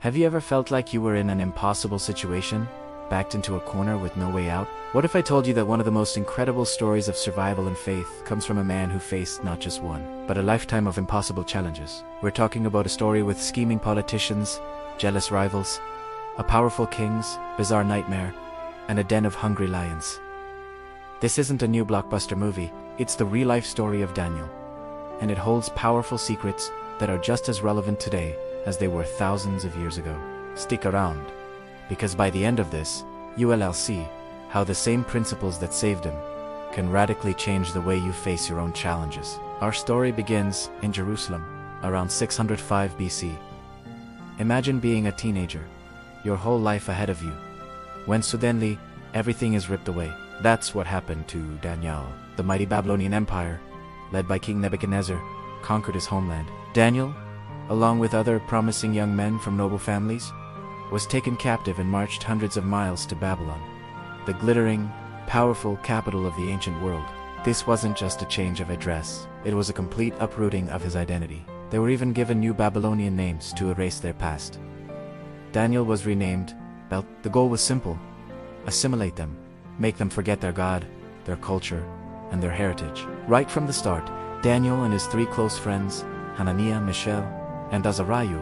Have you ever felt like you were in an impossible situation, backed into a corner with no way out? What if I told you that one of the most incredible stories of survival and faith comes from a man who faced not just one, but a lifetime of impossible challenges? We're talking about a story with scheming politicians, jealous rivals, a powerful king's bizarre nightmare, and a den of hungry lions. This isn't a new blockbuster movie, it's the real-life story of Daniel. And it holds powerful secrets that are just as relevant today as they were thousands of years ago. Stick around, because by the end of this, you'll see how the same principles that saved him can radically change the way you face your own challenges. Our story begins in Jerusalem, around 605 BC. Imagine being a teenager, your whole life ahead of you, when suddenly, everything is ripped away. That's what happened to Daniel. The mighty Babylonian Empire, led by King Nebuchadnezzar, conquered his homeland. Daniel, along with other promising young men from noble families, was taken captive and marched hundreds of miles to Babylon, the glittering, powerful capital of the ancient world. This wasn't just a change of address, it was a complete uprooting of his identity. They were even given new Babylonian names to erase their past. Daniel was renamed Bel. The goal was simple: assimilate them, make them forget their God, their culture, and their heritage. Right from the start, Daniel and his three close friends, Hananiah, Mishael, and Azariah,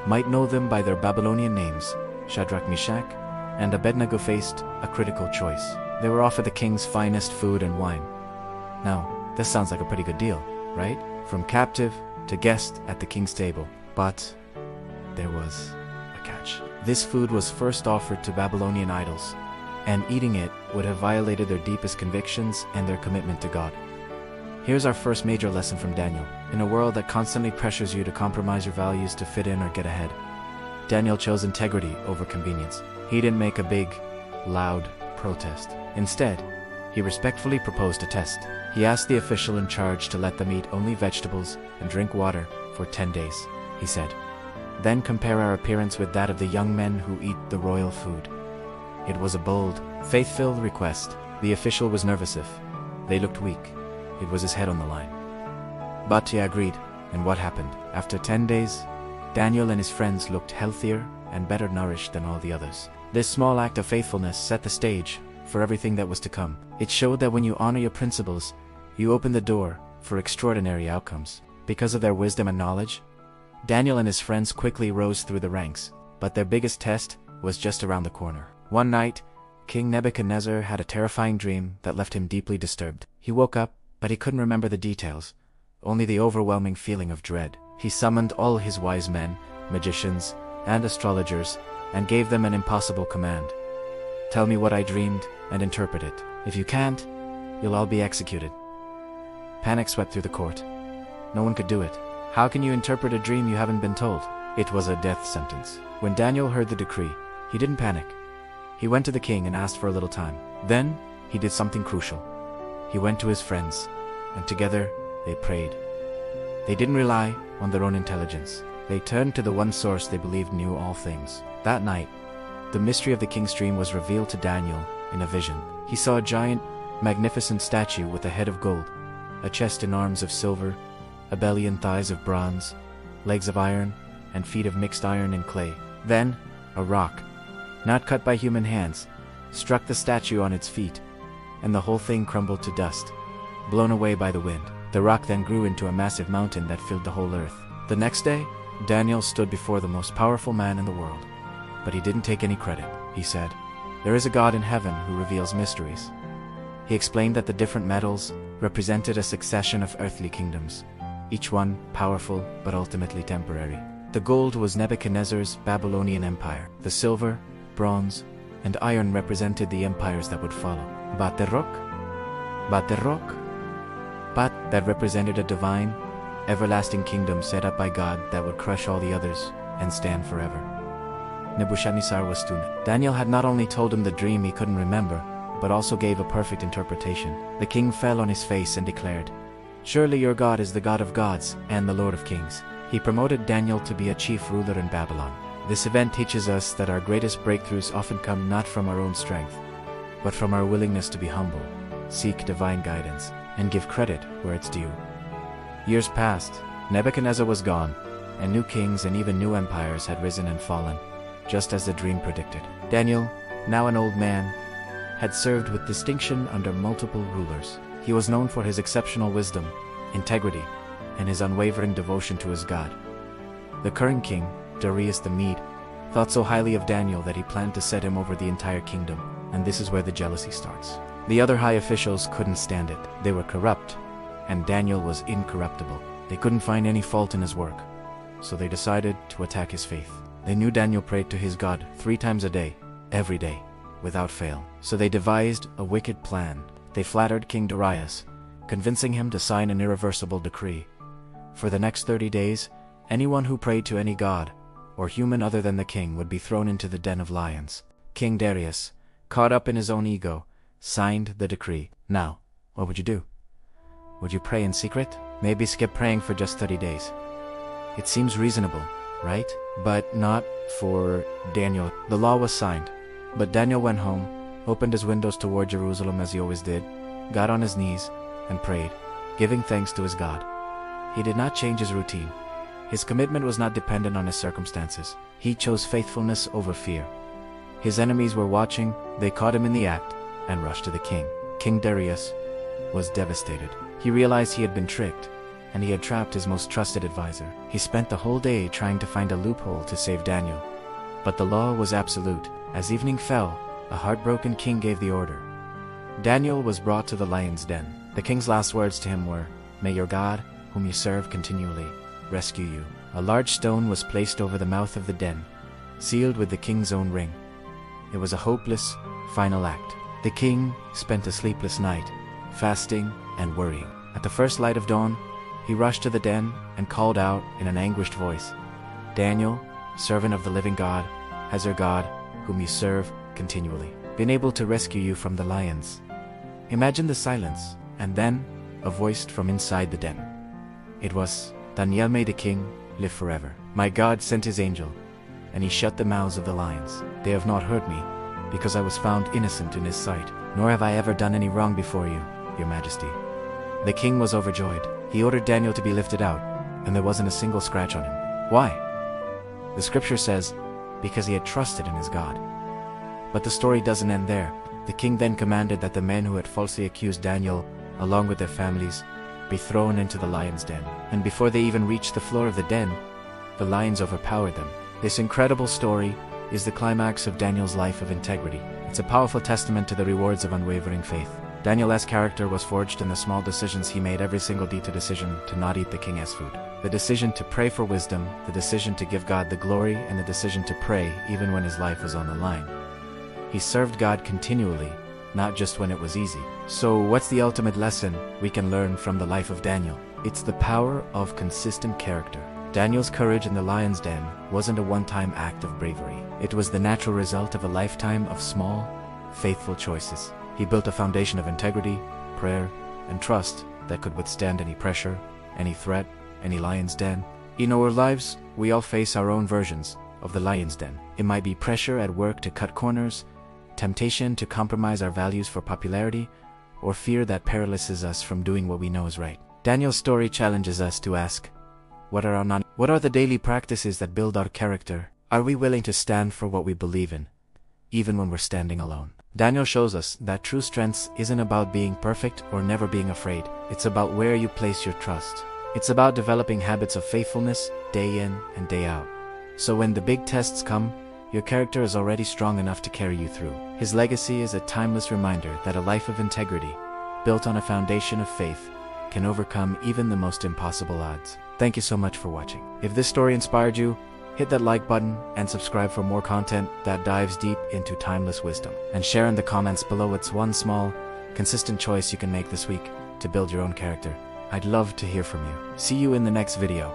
might know them by their Babylonian names. Shadrach, Meshach, and Abednego faced a critical choice. They were offered the king's finest food and wine. Now, this sounds like a pretty good deal, right? From captive to guest at the king's table. But there was a catch. This food was first offered to Babylonian idols, and eating it would have violated their deepest convictions and their commitment to God. Here's our first major lesson from Daniel. In a world that constantly pressures you to compromise your values to fit in or get ahead, Daniel chose integrity over convenience. He didn't make a big, loud protest. Instead, he respectfully proposed a test. He asked the official in charge to let them eat only vegetables and drink water for 10 days, he said. Then compare our appearance with that of the young men who eat the royal food. It was a bold, faith-filled request. The official was nervous if they looked weak. It was his head on the line. But he agreed, and what happened? After 10 days, Daniel and his friends looked healthier and better nourished than all the others. This small act of faithfulness set the stage for everything that was to come. It showed that when you honor your principles, you open the door for extraordinary outcomes. Because of their wisdom and knowledge, Daniel and his friends quickly rose through the ranks, but their biggest test was just around the corner. One night, King Nebuchadnezzar had a terrifying dream that left him deeply disturbed. He woke up, but he couldn't remember the details, only the overwhelming feeling of dread. He summoned all his wise men, magicians, and astrologers, and gave them an impossible command. Tell me what I dreamed and interpret it. If you can't, you'll all be executed. Panic swept through the court. No one could do it. How can you interpret a dream you haven't been told? It was a death sentence. When Daniel heard the decree, he didn't panic. He went to the king and asked for a little time. Then, he did something crucial. He went to his friends, and together they prayed. They didn't rely on their own intelligence. They turned to the one source they believed knew all things. That night, the mystery of the king's dream was revealed to Daniel in a vision. He saw a giant, magnificent statue with a head of gold, a chest and arms of silver, a belly and thighs of bronze, legs of iron, and feet of mixed iron and clay. Then, a rock, not cut by human hands, struck the statue on its feet, and the whole thing crumbled to dust, blown away by the wind. The rock then grew into a massive mountain that filled the whole earth. The next day, Daniel stood before the most powerful man in the world. But he didn't take any credit. He said, "There is a God in heaven who reveals mysteries." He explained that the different metals represented a succession of earthly kingdoms, each one powerful but ultimately temporary. The gold was Nebuchadnezzar's Babylonian empire. The silver, bronze, and iron represented the empires that would follow. But the rock, that represented a divine, everlasting kingdom set up by God that would crush all the others and stand forever. Nebuchadnezzar was stunned. Daniel had not only told him the dream he couldn't remember, but also gave a perfect interpretation. The king fell on his face and declared, "Surely your God is the God of gods and the Lord of kings." He promoted Daniel to be a chief ruler in Babylon. This event teaches us that our greatest breakthroughs often come not from our own strength, but from our willingness to be humble, seek divine guidance, and give credit where it's due. Years passed, Nebuchadnezzar was gone, and new kings and even new empires had risen and fallen, just as the dream predicted. Daniel, now an old man, had served with distinction under multiple rulers. He was known for his exceptional wisdom, integrity, and his unwavering devotion to his God. The current king, Darius the Mede, thought so highly of Daniel that he planned to set him over the entire kingdom, and this is where the jealousy starts. The other high officials couldn't stand it. They were corrupt, and Daniel was incorruptible. They couldn't find any fault in his work, so they decided to attack his faith. They knew Daniel prayed to his God 3 times a day, every day, without fail. So they devised a wicked plan. They flattered King Darius, convincing him to sign an irreversible decree. For the next 30 days, anyone who prayed to any god or human other than the king would be thrown into the den of lions. King Darius, caught up in his own ego, signed the decree. Now, what would you do? Would you pray in secret? Maybe skip praying for just 30 days. It seems reasonable, right? But not for Daniel. The law was signed, but Daniel went home, opened his windows toward Jerusalem as he always did, got on his knees, and prayed, giving thanks to his God. He did not change his routine. His commitment was not dependent on his circumstances. He chose faithfulness over fear. His enemies were watching, they caught him in the act, and rushed to the king. King Darius was devastated. He realized he had been tricked, and he had trapped his most trusted advisor. He spent the whole day trying to find a loophole to save Daniel. But the law was absolute. As evening fell, a heartbroken king gave the order. Daniel was brought to the lion's den. The king's last words to him were, "May your God, whom you serve continually, rescue you." A large stone was placed over the mouth of the den, sealed with the king's own ring. It was a hopeless, final act. The king spent a sleepless night, fasting and worrying. At the first light of dawn, he rushed to the den and called out in an anguished voice, "Daniel, servant of the living God, has your God, whom you serve continually, been able to rescue you from the lions?" Imagine the silence, and then a voice from inside the den. It was, "Daniel, may the king live forever. My God sent his angel, and he shut the mouths of the lions. They have not hurt me, because I was found innocent in his sight, nor have I ever done any wrong before you, your majesty." The king was overjoyed. He ordered Daniel to be lifted out, and there wasn't a single scratch on him. Why? The scripture says, because he had trusted in his God. But the story doesn't end there. The king then commanded that the men who had falsely accused Daniel, along with their families, be thrown into the lion's den. And before they even reached the floor of the den, the lions overpowered them. This incredible story is the climax of Daniel's life of integrity. It's a powerful testament to the rewards of unwavering faith. Daniel's character was forged in the small decisions he made every single day. The decision to not eat the king's food, the decision to pray for wisdom, the decision to give God the glory, and the decision to pray even when his life was on the line. He served God continually, not just when it was easy. So what's the ultimate lesson we can learn from the life of Daniel? It's the power of consistent character. Daniel's courage in the lion's den wasn't a one-time act of bravery. It was the natural result of a lifetime of small, faithful choices. He built a foundation of integrity, prayer, and trust that could withstand any pressure, any threat, any lion's den. In our lives, we all face our own versions of the lion's den. It might be pressure at work to cut corners, temptation to compromise our values for popularity, or fear that paralyzes us from doing what we know is right. Daniel's story challenges us to ask, what are the daily practices that build our character? Are we willing to stand for what we believe in, even when we're standing alone? Daniel shows us that true strength isn't about being perfect or never being afraid. It's about where you place your trust. It's about developing habits of faithfulness day in and day out. So when the big tests come, your character is already strong enough to carry you through. His legacy is a timeless reminder that a life of integrity, built on a foundation of faith, can overcome even the most impossible odds. Thank you so much for watching. If this story inspired you, hit that like button and subscribe for more content that dives deep into timeless wisdom. And share in the comments below what's one small, consistent choice you can make this week to build your own character. I'd love to hear from you. See you in the next video.